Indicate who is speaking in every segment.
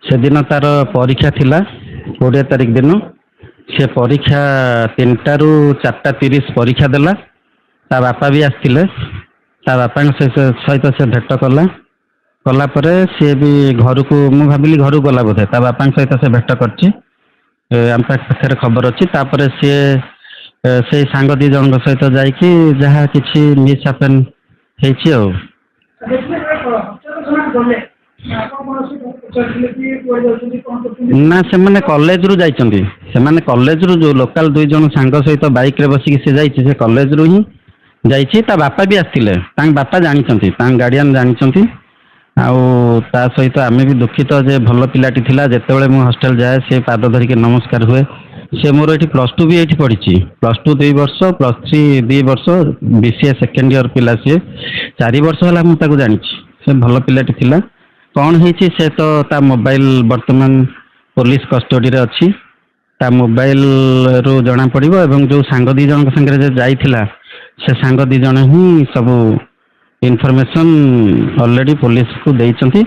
Speaker 1: ସେଦିନ ତାର ପରୀକ୍ଷା ଥିଲା 20 ତାରିଖ ଦିନ। ସେ ପରୀକ୍ଷା 3ଟାରୁ 4:30 ପରୀକ୍ଷା ଦେଲା। ତା ବାପା ବି ଆସିଥିଲେ। ତା ବାପାଙ୍କ ସହିତ ସେ ଭେଟ କଲା ପରେ ସିଏ ବି ଘରକୁ, ମୁଁ ଭାବିଲି ଘରକୁ ଗଲା ବୋଧେ, ତା ବାପାଙ୍କ ସହିତ ସେ ଭେଟ କରିଛି। ଆମ ପାଖରେ ଖବର ଅଛି। ତାପରେ ସିଏ ସେଇ ସାଙ୍ଗ 2 ଜଣଙ୍କ ସହିତ ଯାଇକି ଯାହା କିଛି ମିସ୍ ହାପେନ୍ ହେଇଛି ଆଉ। ନା, ସେମାନେ କଲେଜରୁ ଯାଇଛନ୍ତି। ସେମାନେ କଲେଜରୁ ଯୋଉ ଲୋକାଲ 2 ଜଣ ସାଙ୍ଗ ସହିତ ବାଇକ୍ରେ ବସିକି ସେ ଯାଇଛି, ସେ କଲେଜରୁ ହିଁ ଯାଇଛି। ତା ବାପା ବି ଆସିଥିଲେ। ତାଙ୍କ ବାପା ଜାଣିଛନ୍ତି, ତାଙ୍କ ଗାର୍ଡିଆନ୍ ଜାଣିଛନ୍ତି। ଆଉ ତା ସହିତ ଆମେ ବି ଦୁଃଖିତ ଯେ ଭଲ ପିଲାଟି ଥିଲା। ଯେତେବେଳେ ମୁଁ ହଷ୍ଟେଲ ଯାଏ ସେ ପାଦ ଧରିକି ନମସ୍କାର ହୁଏ। ସେ ମୋର ଏଠି +2 ବି ଏଇଠି ପଢିଛି। +2 2 ବର୍ଷ, +3 2 ବର୍ଷ, BCA ସେକେଣ୍ଡ ଇୟର ପିଲା ସିଏ। 4 ବର୍ଷ ହେଲା ମୁଁ ତାକୁ ଜାଣିଛି। ସେ ଭଲ ପିଲାଟି ଥିଲା। କ'ଣ ହେଇଛି ସେ ତ ତା ମୋବାଇଲ ବର୍ତ୍ତମାନ ପୋଲିସ କଷ୍ଟଡିରେ ଅଛି। ତା ମୋବାଇଲରୁ ଜଣା ପଡ଼ିବ। ଏବଂ ଯେଉଁ ସାଙ୍ଗ 2 ଜଣଙ୍କ ସାଙ୍ଗରେ ଯେ ଯାଇଥିଲା, ସେ ସାଙ୍ଗ 2 ଜଣ ହିଁ ସବୁ ଇନଫର୍ମେସନ୍ ଅଲରେଡ଼ି ପୋଲିସକୁ ଦେଇଛନ୍ତି।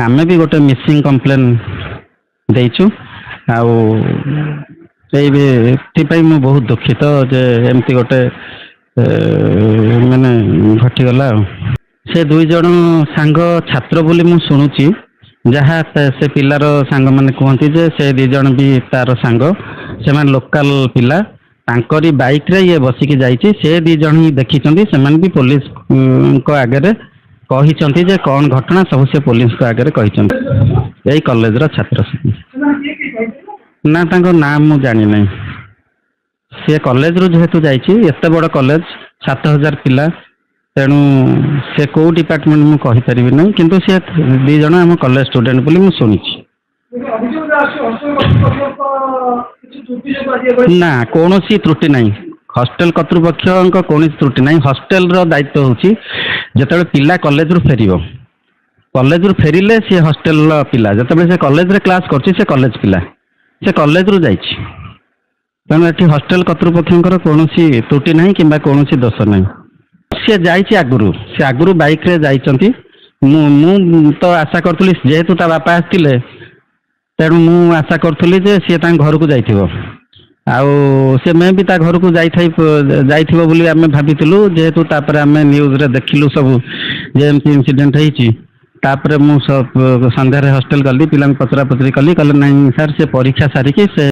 Speaker 1: ଆମେ ବି ଗୋଟେ ମିସିଂ କମ୍ପ୍ଲେନ୍ ଦେଇଛୁ। ଆଉ ଏଥିପାଇଁ ମୁଁ ବହୁତ ଦୁଃଖିତ ଯେ ଏମିତି ଗୋଟେ ମାନେ ଘଟିଗଲା ଆଉ। ସେ 2 ଜଣ ସାଙ୍ଗ ଛାତ୍ର ବୋଲି ମୁଁ ଶୁଣୁଛି। ଯାହା ସେ ପିଲାର ସାଙ୍ଗମାନେ କୁହନ୍ତି ଯେ ସେ 2 ଜଣ ବି ତାର ସାଙ୍ଗ। ସେମାନେ ଲୋକାଲ ପିଲା। ତାଙ୍କରି ବାଇକ୍ରେ ଇଏ ବସିକି ଯାଇଛି। ସେ 2 ଜଣ ହିଁ ଦେଖିଛନ୍ତି। ସେମାନେ ବି ପୋଲିସଙ୍କ ଆଗରେ କହିଛନ୍ତି ଯେ କ'ଣ ଘଟଣା ସବୁ ସେ ପୋଲିସଙ୍କ ଆଗରେ କହିଛନ୍ତି। ଏଇ କଲେଜର ଛାତ୍ର। ନା, ତାଙ୍କ ନାଁ ମୁଁ ଜାଣିନାହିଁ। ସେ କଲେଜରୁ ଯେହେତୁ ଯାଇଛି, ଏତେ ବଡ଼ କଲେଜ, 7000 ପିଲା, ତେଣୁ ସେ କେଉଁ ଡିପାର୍ଟମେଣ୍ଟ ମୁଁ କହିପାରିବି ନାହିଁ। କିନ୍ତୁ ସେ 2 ଜଣ ଆମ କଲେଜ ଷ୍ଟୁଡେଣ୍ଟ ବୋଲି ମୁଁ ଶୁଣିଛି। ନା, କୌଣସି ତ୍ରୁଟି ନାହିଁ। ହଷ୍ଟେଲ କର୍ତ୍ତୃପକ୍ଷଙ୍କ କୌଣସି ତ୍ରୁଟି ନାହିଁ। ହଷ୍ଟେଲର ଦାୟିତ୍ୱ ହେଉଛି ଯେତେବେଳେ ପିଲା କଲେଜରୁ ଫେରିବ, କଲେଜରୁ ଫେରିଲେ ସେ ହଷ୍ଟେଲର ପିଲା। ଯେତେବେଳେ ସେ କଲେଜରେ କ୍ଲାସ୍ କରୁଛି ସେ କଲେଜ ପିଲା, ସେ କଲେଜରୁ ଯାଇଛି। ତେଣୁ ଏଠି ହଷ୍ଟେଲ କର୍ତ୍ତୃପକ୍ଷଙ୍କର କୌଣସି ତ୍ରୁଟି ନାହିଁ କିମ୍ବା କୌଣସି ଦୋଷ ନାହିଁ। ସେ ଯାଇଛି ଆଗରୁ, ସେ ଆଗରୁ ବାଇକ୍ରେ ଯାଇଛନ୍ତି। ମୁଁ ତ ଆଶା କରୁଥିଲି, ଯେହେତୁ ତା ବାପା ଆସିଥିଲେ, ତେଣୁ ମୁଁ ଆଶା କରୁଥିଲି ଯେ ସିଏ ତାଙ୍କ ଘରକୁ ଯାଇଥିବ। ଆଉ ସେ ମେ ବି ତା ଘରକୁ ଯାଇଥିବ ବୋଲି ଆମେ ଭାବିଥିଲୁ। ଯେହେତୁ ତାପରେ ଆମେ ନ୍ୟୁଜ୍ରେ ଦେଖିଲୁ ସବୁ ଯେ ଏମିତି ଇନସିଡେଣ୍ଟ ହେଇଛି। ତାପରେ ମୁଁ ସନ୍ଧ୍ୟାରେ ହଷ୍ଟେଲ ଗଲି, ପିଲାଙ୍କୁ ପଚରା ପଚରି କଲି। କହିଲେ ନାଇଁ ସାର୍, ସେ ପରୀକ୍ଷା ସାରିକି ସେ